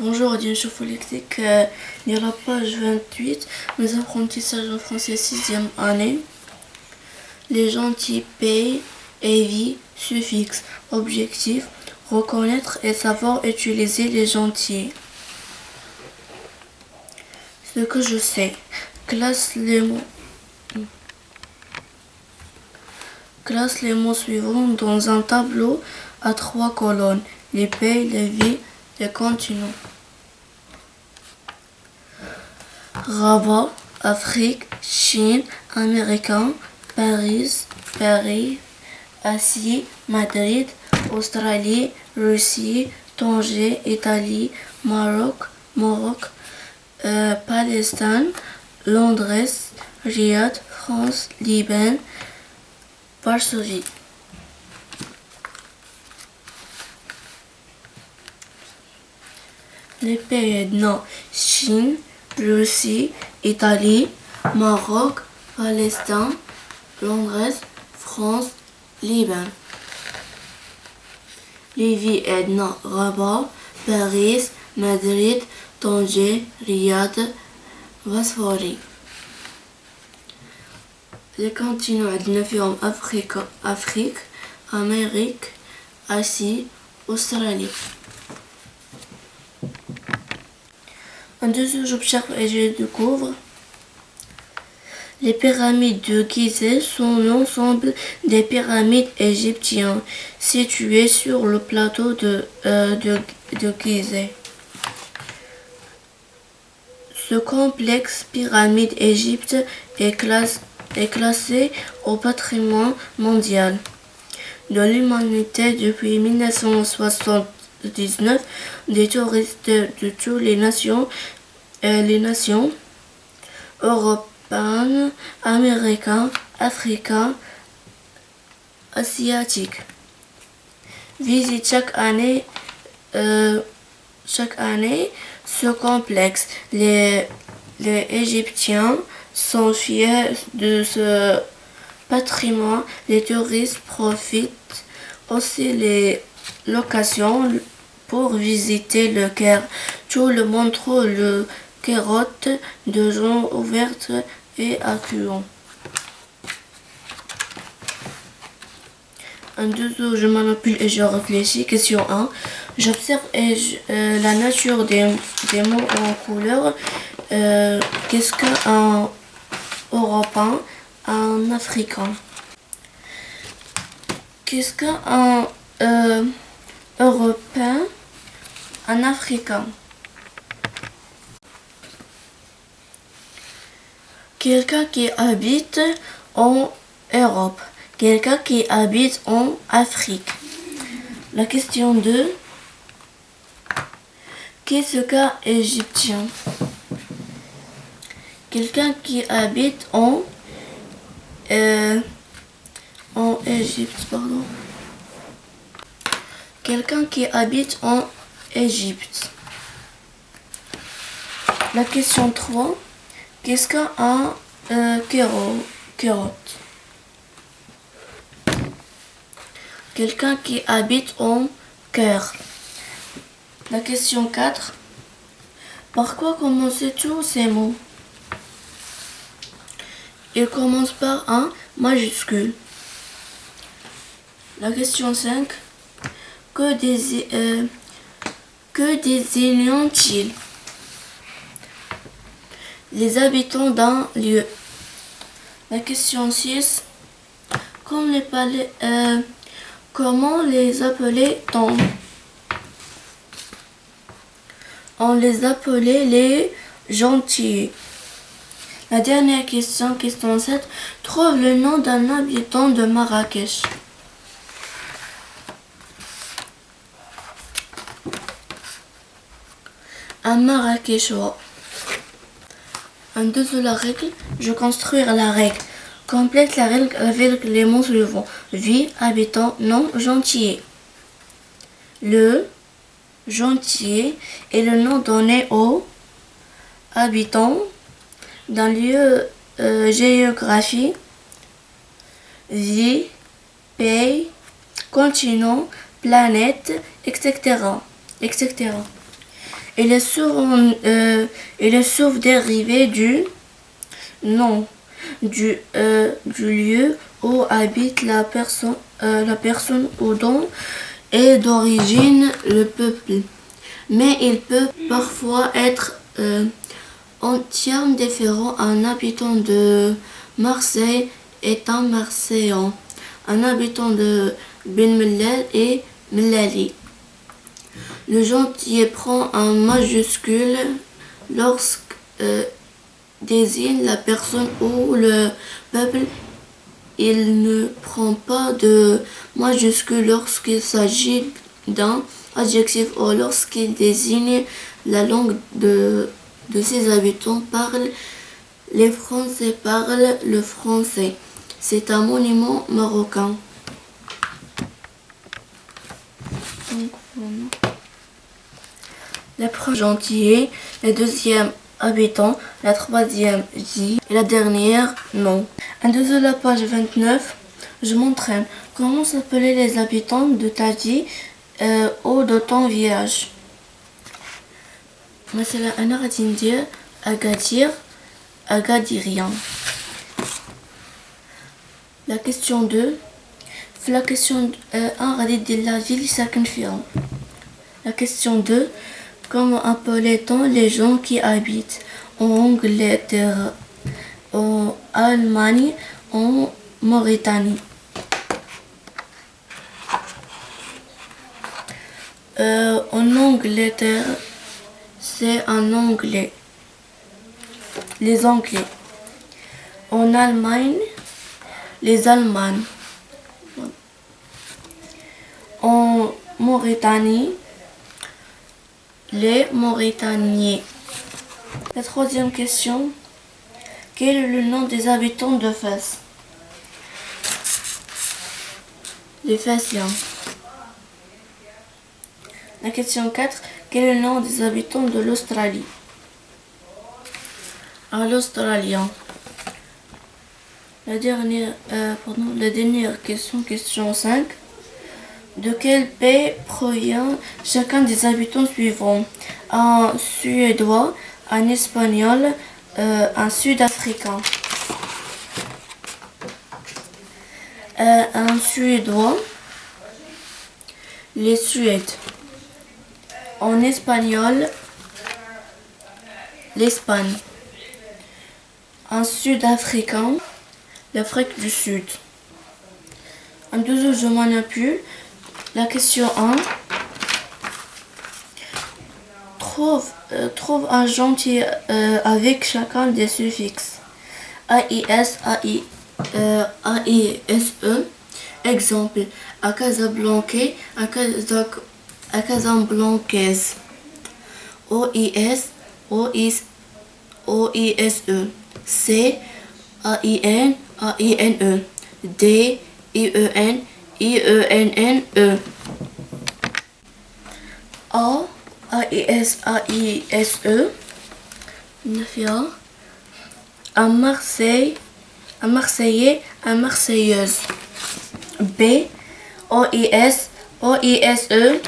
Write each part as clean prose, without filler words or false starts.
Bonjour, audience phonétique. À la page 28, mes apprentissages en français 6e année. Les gentils payent et vie, suffixe, objectif, reconnaître et savoir utiliser les gentils. Ce que je sais. Classe les mots. Classe les mots suivants dans un tableau à 3 colonnes. Les pays, les vies, les continents. Rabat, Afrique, Chine, Américain, Paris, Asie, Madrid, Australie, Russie, Tanger, Italie, Maroc, Palestine, Londres, Riyad, France, Liban, Varsovie. Les pays non, Chine, Russie, Italie, Maroc, Palestine, Londres, France, Liban. Les villes non, Rabat, Paris, Madrid, Tanger, Riyad, Varsovie. Les continents عندنا Afrique, Amérique, Asie, Australie. En dessous, j'observe et je découvre. Les pyramides de Gizeh sont l'ensemble des pyramides égyptiennes situées sur le plateau de Gizeh. Ce complexe pyramide Égypte est classé au patrimoine mondial de l'humanité depuis 1979. Des touristes de toutes les nations européennes, américaines, africaines, asiatiques visitent chaque année ce complexe. Les Égyptiens sont fiers de ce patrimoine. Les touristes profitent aussi les locations pour visiter le Caire. Tout le monde trouve le carotte de gens ouvertes et accueillants. En dessous, je manipule et je réfléchis. Question 1. J'observe la nature des mots en couleur. Qu'est-ce qu'un Européen, un Africain? Qu'est-ce qu'un Européen, un Africain? Quelqu'un qui habite en Europe. Quelqu'un qui habite en Afrique. La question 2. Qu'est-ce qu'un Égyptien? Quelqu'un qui habite en Égypte, pardon. Quelqu'un qui habite en Égypte. La question 3. Qu'est-ce qu'un carotte? Quelqu'un qui habite en Caire. La question 4. Par quoi commencent tous ces mots? Ils commencent par un majuscule. La question 5. Que désignent-ils? Les habitants d'un lieu. La question 6. Comment les appelait-on? On les appelait les gentils. La dernière question, question 7. Trouve le nom d'un habitant de Marrakech. Un Marrakechouis. En dessous la règle, je construire la règle. Complète la règle avec les mots suivants. Vie, habitant, nom, gentil. Le gentil est le nom donné aux habitants d'un lieu géographique. Vie, pays, continent, planète, etc. Il est source dérivé du nom du lieu où habite la personne ou dont est d'origine le peuple. Mais il peut parfois être entièrement différent. Un habitant de Marseille est un Marseillan. Un habitant de Ben Mellal est Mellali. Le gentilé prend un majuscule lorsque désigne la personne ou le peuple. Il ne prend pas de majuscule lorsqu'il s'agit d'un adjectif ou lorsqu'il désigne la langue de ses habitants. Les Français parlent le français. C'est un monument marocain. Donc, voilà. La première gentillet, la deuxième habitant, la troisième J et la dernière non. En dessous de la page 29, je m'entraîne. Comment s'appelaient les habitants de Taji ou de ton village? مثلا أنا غادي ندير أكادير أكاديريان. La question 2. في la question 1 غادي دير la ville اللي ساكن فيها. La question 2. Comment appelait-on les gens qui habitent en Angleterre, en Allemagne, en Mauritanie? En Angleterre, c'est en anglais. Les Anglais. En Allemagne, les Allemands. En Mauritanie, les Mauritaniens. La troisième question. Quel est le nom des habitants de Fès? Les Fessiens. La question 4. Quel est le nom des habitants de l'Australie? L'Australien. La dernière question, question 5. De quel pays provient chacun des habitants suivants? Un Suédois, un Espagnol, un Sud-Africain. Un Suédois, les Suèdes. En espagnol, l'Espagne. Un Sud-Africain, l'Afrique du Sud. En dessous, je manipule. La question 1. Trouve un gentil avec chacun des suffixes. AIS, AISE. Exemple. À Casablanca, à Casablancaise. OIS, OISE. C, AIN, AINE. D, IEN, IENNE. A, AIS, AISE. Un Marseille, un Marseillais, un Marseillaise. B, OIS, OISE.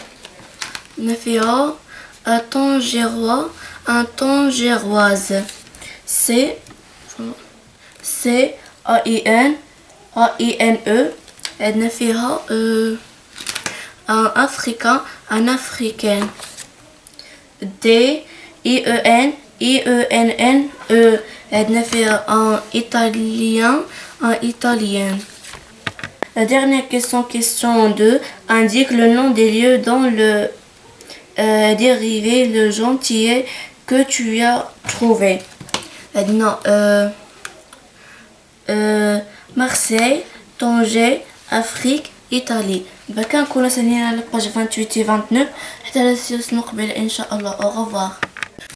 Un Tangérois, un Tangéroise. C, AIN, AINE. Un Africain, un Africain. D, IEN, IENNE. Un Italien, un Italien. La dernière question, question 2, indique le nom des lieux dans le dérivé, le gentillet que tu as trouvé. Marseille, Tanger, Afrique, Italie. بكا نكون سنين على page 28 و 29 حتى لا نسيو نقبل إن شاء الله. au revoir.